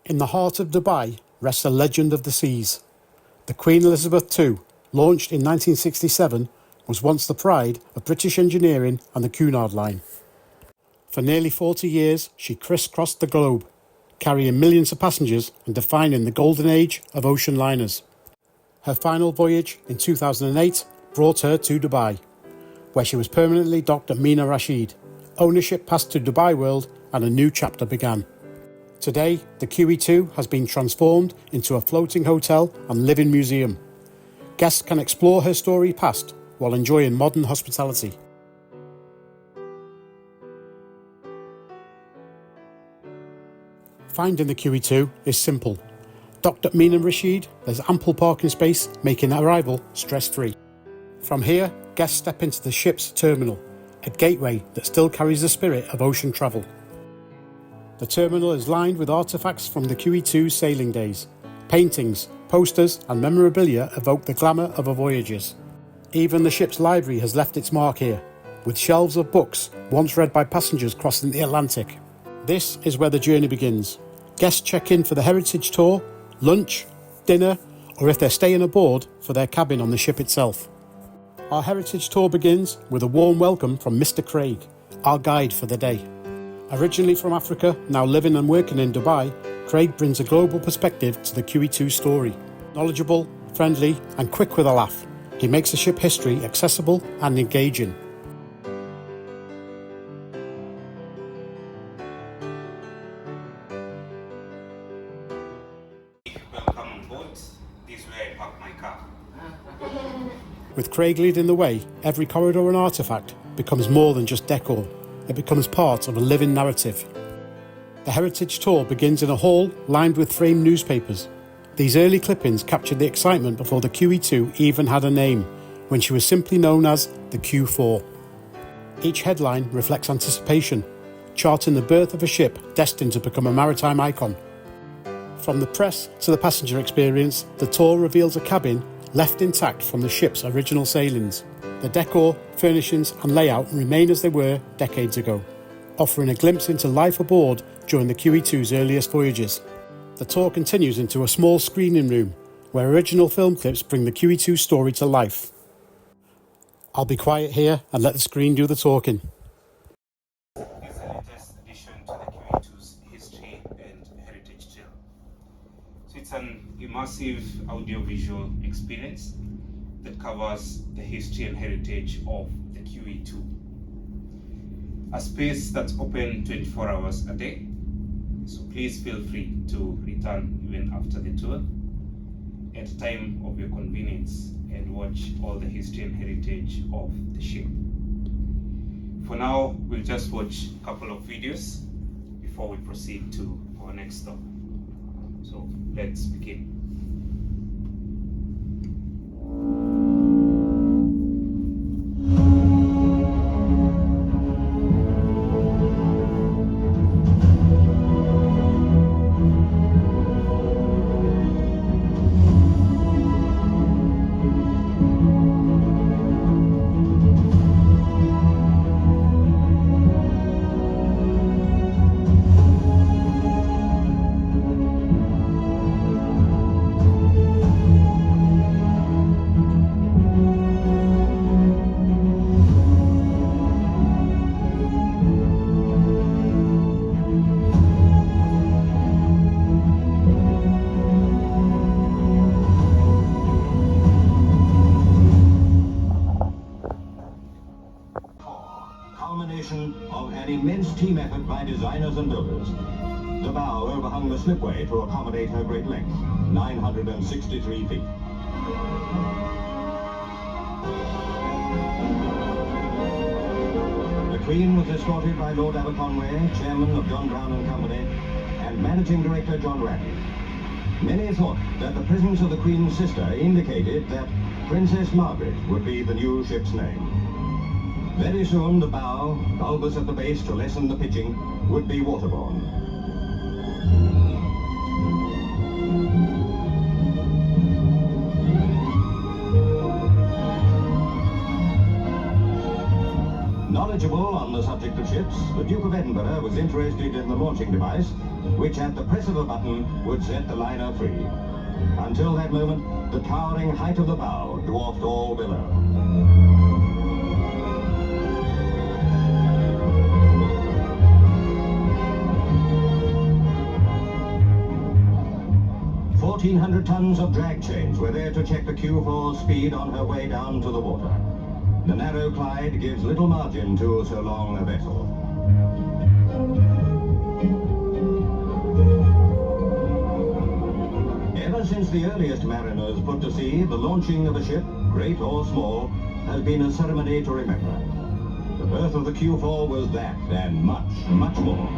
In the heart of Dubai rests a legend of the seas. The Queen Elizabeth II, launched in 1967, was once the pride of British engineering and the Cunard line. For nearly 40 years, she crisscrossed the globe, carrying millions of passengers and defining the golden age of ocean liners. Her final voyage in 2008 brought her to Dubai, where she was permanently docked at Mina Rashid. Ownership passed to Dubai World and a new chapter began. Today, the QE2 has been transformed into a floating hotel and living museum. Guests can explore her storied past while enjoying modern hospitality. Finding the QE2 is simple. Docked at Mina Rashid, there's ample parking space, making arrival stress-free. From here, guests step into the ship's terminal, a gateway that still carries the spirit of ocean travel. The terminal is lined with artefacts from the QE2 sailing days. Paintings, posters and memorabilia evoke the glamour of her voyages. Even the ship's library has left its mark here, with shelves of books once read by passengers crossing the Atlantic. This is where the journey begins. Guests check in for the heritage tour, lunch, dinner, or if they're staying aboard, for their cabin on the ship itself. Our heritage tour begins with a warm welcome from Mr. Craig, our guide for the day. Originally from Africa, now living and working in Dubai, Craig brings a global perspective to the QE2 story. Knowledgeable, friendly and quick with a laugh, he makes the ship history accessible and engaging. Welcome on board. This is where I park my car. With Craig leading the way, every corridor and artefact becomes more than just decor. It becomes part of a living narrative. The heritage tour begins in a hall lined with framed newspapers. These early clippings captured the excitement before the QE2 even had a name, when she was simply known as the Q4. Each headline reflects anticipation, charting the birth of a ship destined to become a maritime icon. From the press to the passenger experience, the tour reveals a cabin left intact from the ship's original sailings. The decor, furnishings and layout remain as they were decades ago, offering a glimpse into life aboard during the QE2's earliest voyages. The tour continues into a small screening room, where original film clips bring the QE2 story to life. I'll be quiet here and let the screen do the talking. It's the latest addition to the QE2's history and heritage trail. So it's an immersive audiovisual experience that covers the history and heritage of the QE2. A space that's open 24 hours a day, so please feel free to return even after the tour at a time of your convenience and watch all the history and heritage of the ship. For now, we'll just watch a couple of videos before we proceed to our next stop. So let's begin. Of an immense team effort by designers and builders. The bow overhung the slipway to accommodate her great length, 963 feet. The Queen was escorted by Lord Aberconway, chairman of John Brown and Company, and managing director John Radley. Many thought that the presence of the Queen's sister indicated that Princess Margaret would be the new ship's name. Very soon the bow, bulbous at the base to lessen the pitching, would be waterborne. Knowledgeable on the subject of ships, the Duke of Edinburgh was interested in the launching device, which at the press of a button would set the liner free. Until that moment, the towering height of the bow dwarfed all below. Tons of drag chains were there to check the Q4's speed on her way down to the water. The narrow Clyde gives little margin to so long a vessel. Ever since the earliest mariners put to sea, the launching of a ship, great or small, has been a ceremony to remember. The birth of the Q4 was that, and much, much more.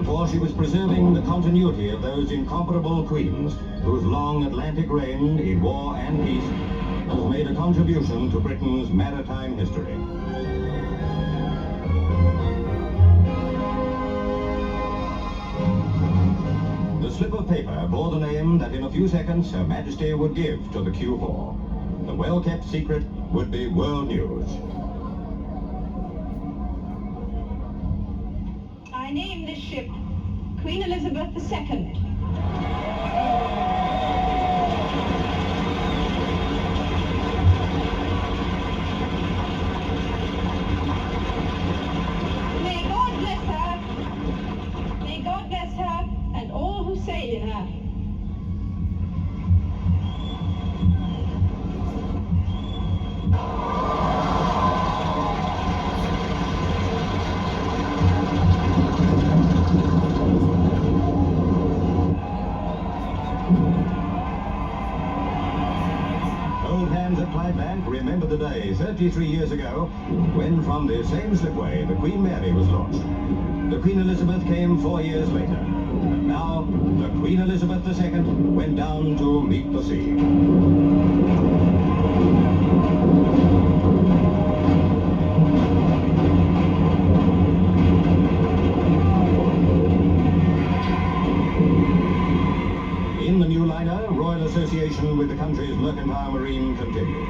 For she was preserving the continuity of those incomparable queens whose long Atlantic reign in war and peace has made a contribution to Britain's maritime history. The slip of paper bore the name that in a few seconds Her Majesty would give to the Q4. The well-kept secret would be world news. I name this ship Queen Elizabeth II. May God bless her. May God bless her and all who sail in her. Remember the day 33 years ago when from the same slipway the Queen Mary was launched. The Queen Elizabeth came 4 years later, and now the Queen Elizabeth II went down to meet the sea. In the new liner, royal association with the country's mercantile marine continues.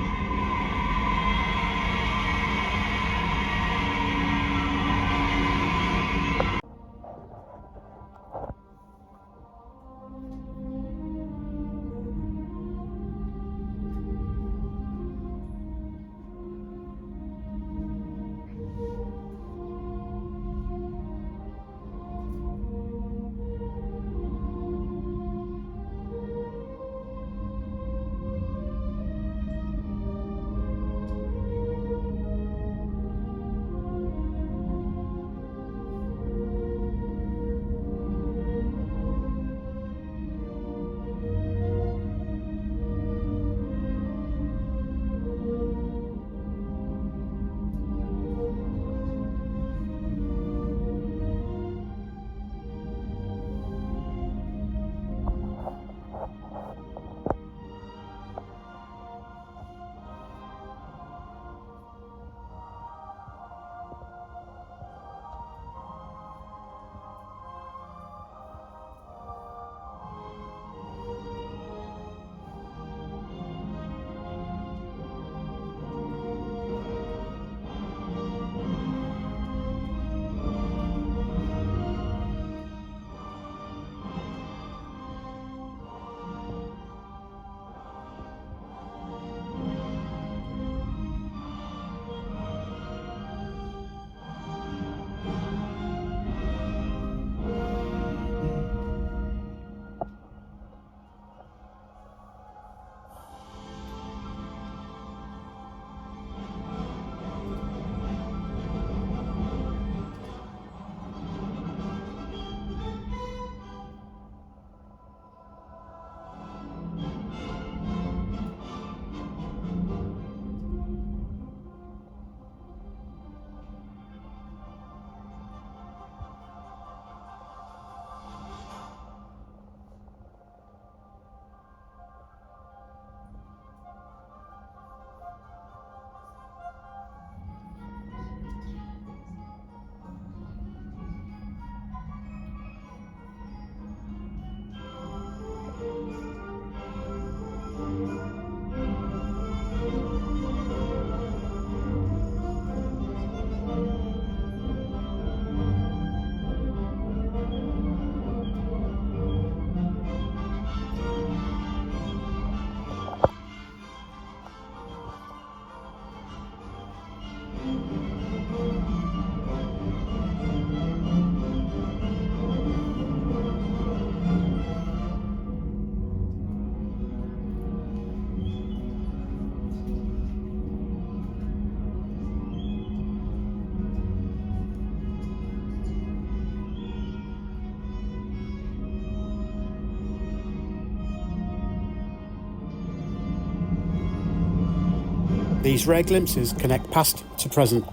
These rare glimpses connect past to present,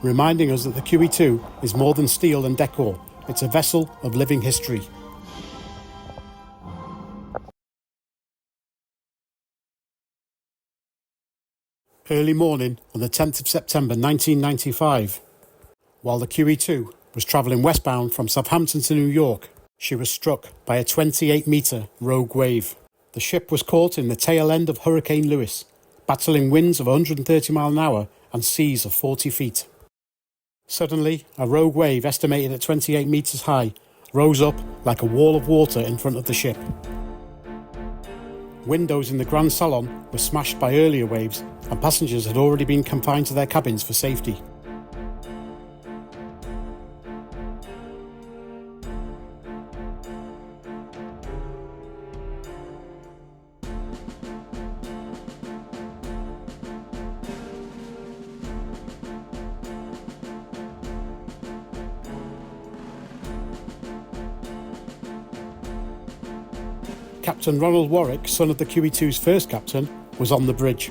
reminding us that the QE2 is more than steel and decor, it's a vessel of living history. Early morning on the 10th of September 1995. While the QE2 was travelling westbound from Southampton to New York, she was struck by a 28-metre rogue wave. The ship was caught in the tail end of Hurricane Lewis, battling winds of 130 miles an hour and seas of 40 feet. Suddenly, a rogue wave estimated at 28 metres high rose up like a wall of water in front of the ship. Windows in the Grand Salon were smashed by earlier waves, and passengers had already been confined to their cabins for safety. Captain Ronald Warwick, son of the QE2's first captain, was on the bridge.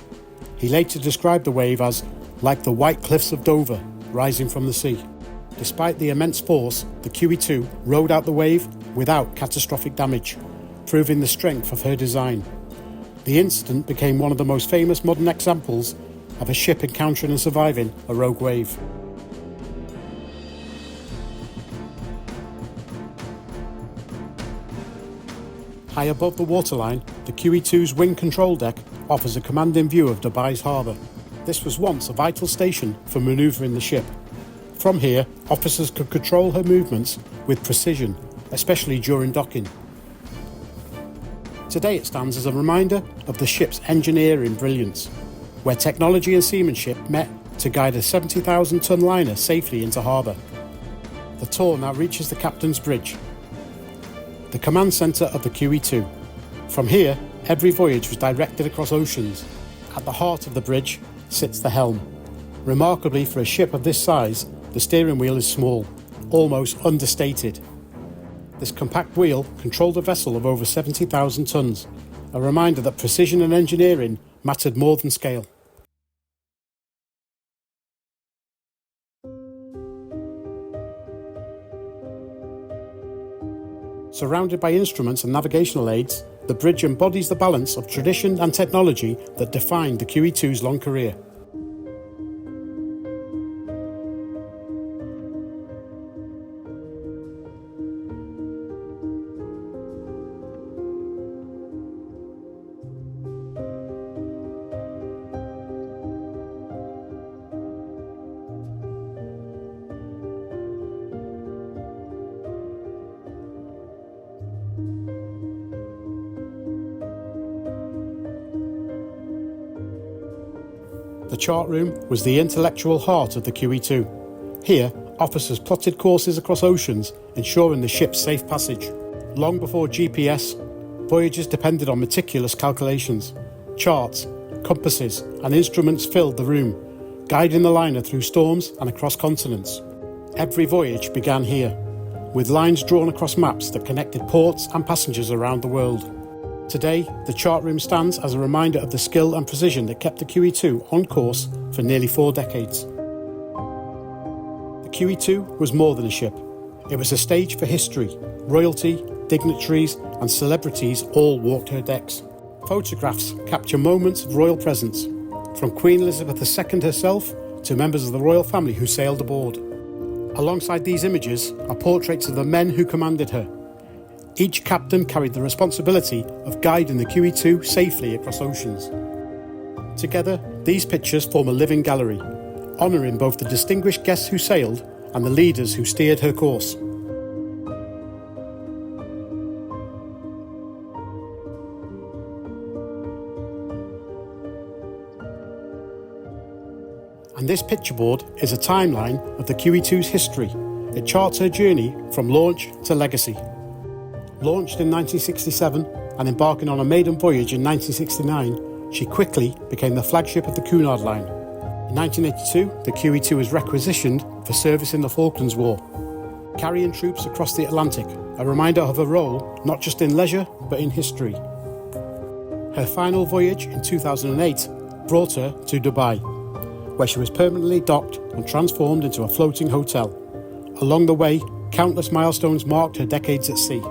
He later described the wave as like the white cliffs of Dover rising from the sea. Despite the immense force, the QE2 rode out the wave without catastrophic damage, proving the strength of her design. The incident became one of the most famous modern examples of a ship encountering and surviving a rogue wave. High above the waterline, the QE2's wing control deck offers a commanding view of Dubai's harbour. This was once a vital station for manoeuvring the ship. From here, officers could control her movements with precision, especially during docking. Today it stands as a reminder of the ship's engineering brilliance, where technology and seamanship met to guide a 70,000-ton liner safely into harbour. The tour now reaches the Captain's Bridge, the command centre of the QE2. From here, every voyage was directed across oceans. At the heart of the bridge sits the helm. Remarkably for a ship of this size, the steering wheel is small, almost understated. This compact wheel controlled a vessel of over 70,000 tons, a reminder that precision and engineering mattered more than scale. Surrounded by instruments and navigational aids, the bridge embodies the balance of tradition and technology that defined the QE2's long career. The chart room was the intellectual heart of the QE2. Here, officers plotted courses across oceans, ensuring the ship's safe passage. Long before GPS, voyages depended on meticulous calculations. Charts, compasses, and instruments filled the room, guiding the liner through storms and across continents. Every voyage began here, with lines drawn across maps that connected ports and passengers around the world. Today, the chart room stands as a reminder of the skill and precision that kept the QE2 on course for nearly 4 decades. The QE2 was more than a ship. It was a stage for history. Royalty, dignitaries, and celebrities all walked her decks. Photographs capture moments of royal presence, from Queen Elizabeth II herself to members of the royal family who sailed aboard. Alongside these images are portraits of the men who commanded her. Each captain carried the responsibility of guiding the QE2 safely across oceans. Together, these pictures form a living gallery, honouring both the distinguished guests who sailed and the leaders who steered her course. And this picture board is a timeline of the QE2's history. It charts her journey from launch to legacy. Launched in 1967 and embarking on a maiden voyage in 1969, she quickly became the flagship of the Cunard line. In 1982, the QE2 was requisitioned for service in the Falklands War, carrying troops across the Atlantic, a reminder of her role not just in leisure but in history. Her final voyage in 2008 brought her to Dubai, where she was permanently docked and transformed into a floating hotel. Along the way, countless milestones marked her decades at sea.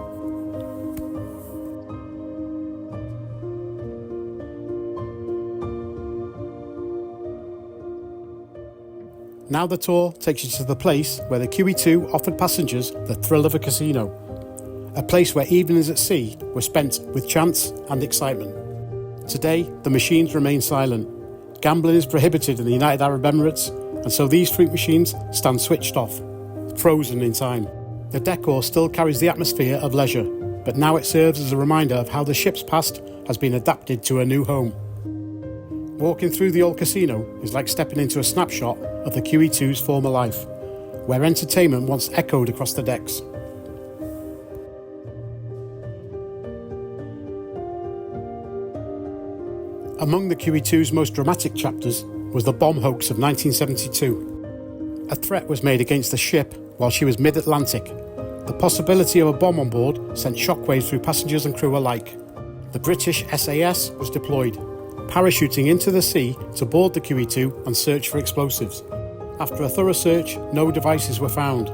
Now the tour takes you to the place where the QE2 offered passengers the thrill of a casino. A place where evenings at sea were spent with chance and excitement. Today, the machines remain silent. Gambling is prohibited in the United Arab Emirates, and so these fruit machines stand switched off, frozen in time. The decor still carries the atmosphere of leisure, but now it serves as a reminder of how the ship's past has been adapted to a new home. Walking through the old casino is like stepping into a snapshot of the QE2's former life, where entertainment once echoed across the decks. Among the QE2's most dramatic chapters was the bomb hoax of 1972. A threat was made against the ship while she was mid-Atlantic. The possibility of a bomb on board sent shockwaves through passengers and crew alike. The British SAS was deployed, parachuting into the sea to board the QE2 and search for explosives. After a thorough search, no devices were found.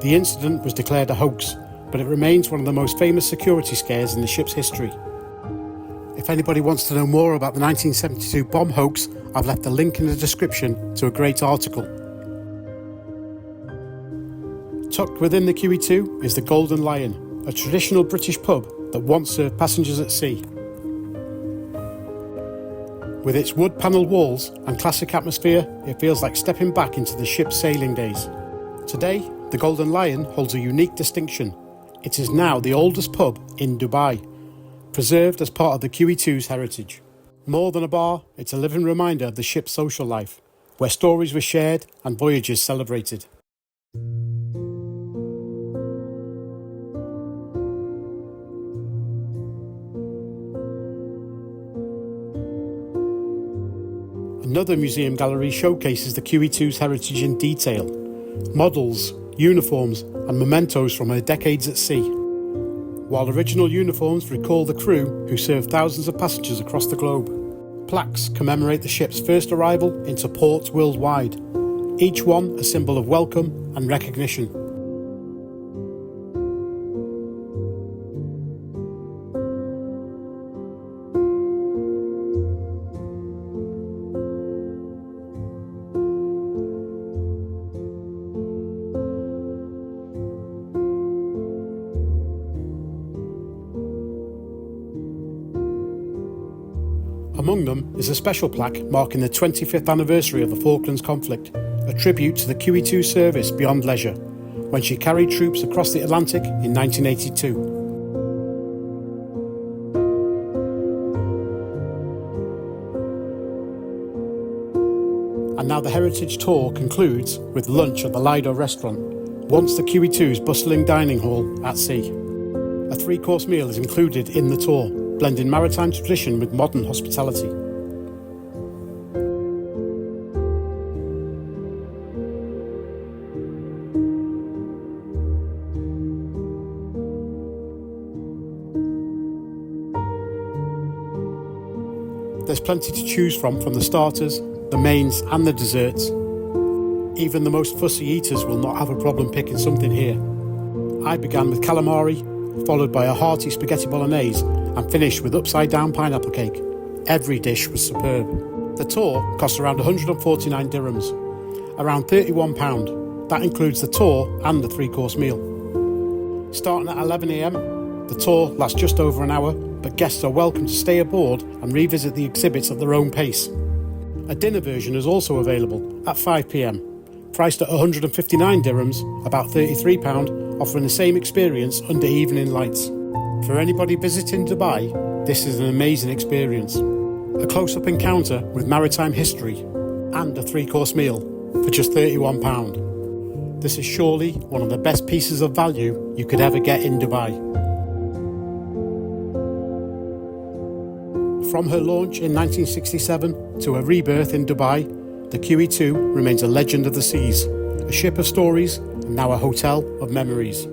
The incident was declared a hoax, but it remains one of the most famous security scares in the ship's history. If anybody wants to know more about the 1972 bomb hoax, I've left a link in the description to a great article. Tucked within the QE2 is the Golden Lion, a traditional British pub that once served passengers at sea. With its wood-panelled walls and classic atmosphere, it feels like stepping back into the ship's sailing days. Today, the Golden Lion holds a unique distinction. It is now the oldest pub in Dubai, preserved as part of the QE2's heritage. More than a bar, it's a living reminder of the ship's social life, where stories were shared and voyages celebrated. Another museum gallery showcases the QE2's heritage in detail. Models, uniforms and mementos from her decades at sea. While original uniforms recall the crew who served thousands of passengers across the globe. Plaques commemorate the ship's first arrival into ports worldwide, each one a symbol of welcome and recognition. Among them is a special plaque marking the 25th anniversary of the Falklands conflict, a tribute to the QE2 service beyond leisure, when she carried troops across the Atlantic in 1982. And now the Heritage Tour concludes with lunch at the Lido restaurant, once the QE2's bustling dining hall at sea. A three-course meal is included in the tour, blending maritime tradition with modern hospitality. There's plenty to choose from the starters, the mains and the desserts. Even the most fussy eaters will not have a problem picking something here. I began with calamari, followed by a hearty spaghetti bolognese, and finished with upside-down pineapple cake. Every dish was superb. The tour cost around 149 dirhams, around £31. That includes the tour and the three-course meal. Starting at 11 a.m, the tour lasts just over an hour, but guests are welcome to stay aboard and revisit the exhibits at their own pace. A dinner version is also available at 5 p.m, priced at 159 dirhams, about £33, offering the same experience under evening lights. For anybody visiting Dubai, this is an amazing experience. A close-up encounter with maritime history and a three-course meal for just £31. This is surely one of the best pieces of value you could ever get in Dubai. From her launch in 1967 to her rebirth in Dubai, the QE2 remains a legend of the seas, a ship of stories and now a hotel of memories.